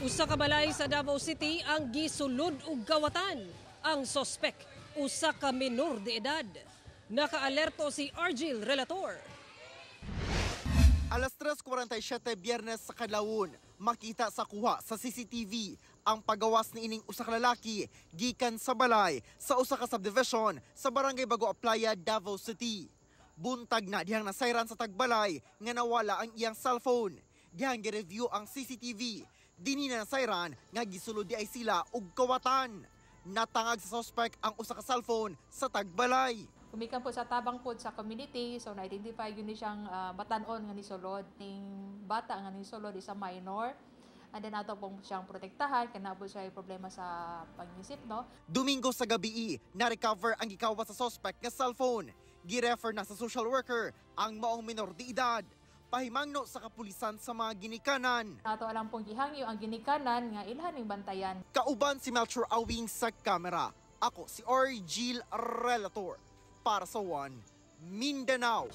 Usa ka balay sa Davao City ang gisulod og gawatan. Ang sospek, usa ka menor de edad. Nakaalerto si Argil Relator. Alas 3:47 Biyernes sa Kadlawon, makita sa kuha sa CCTV ang pagawas ni ining usa ka lalaki gikan sa balay sa usa ka subdivision sa Barangay Bagoa Playa, Davao City. Buntag na dihang nasayran sa tagbalay nga nawala ang iyang cellphone. Dihang gi-review ang CCTV, dini na nasayran nga gisulod di ay sila og kawatan. Natangag sa suspect ang usa ka cellphone sa tagbalay. Kumikan po sa tabang po sa community, so na-identify yun siyang batanon nga nisulod. Ning bata nga nisulod is a minor. And then ato pong siyang protektahan, kaya po siya problema sa pag-isip, no? Domingo sa gabi, na-recover ang gikawa sa suspect nga cellphone. Gi-refer na sa social worker ang maong minor de edad. Pahimangno sa kapulisan sa mga ginikanan. Ato alam pong gihangyo ang ginikanan nga ilhan ning bantayan. Kauban si Melchor Awing sa kamera. Ako si Argil Relator para sa One Mindanao.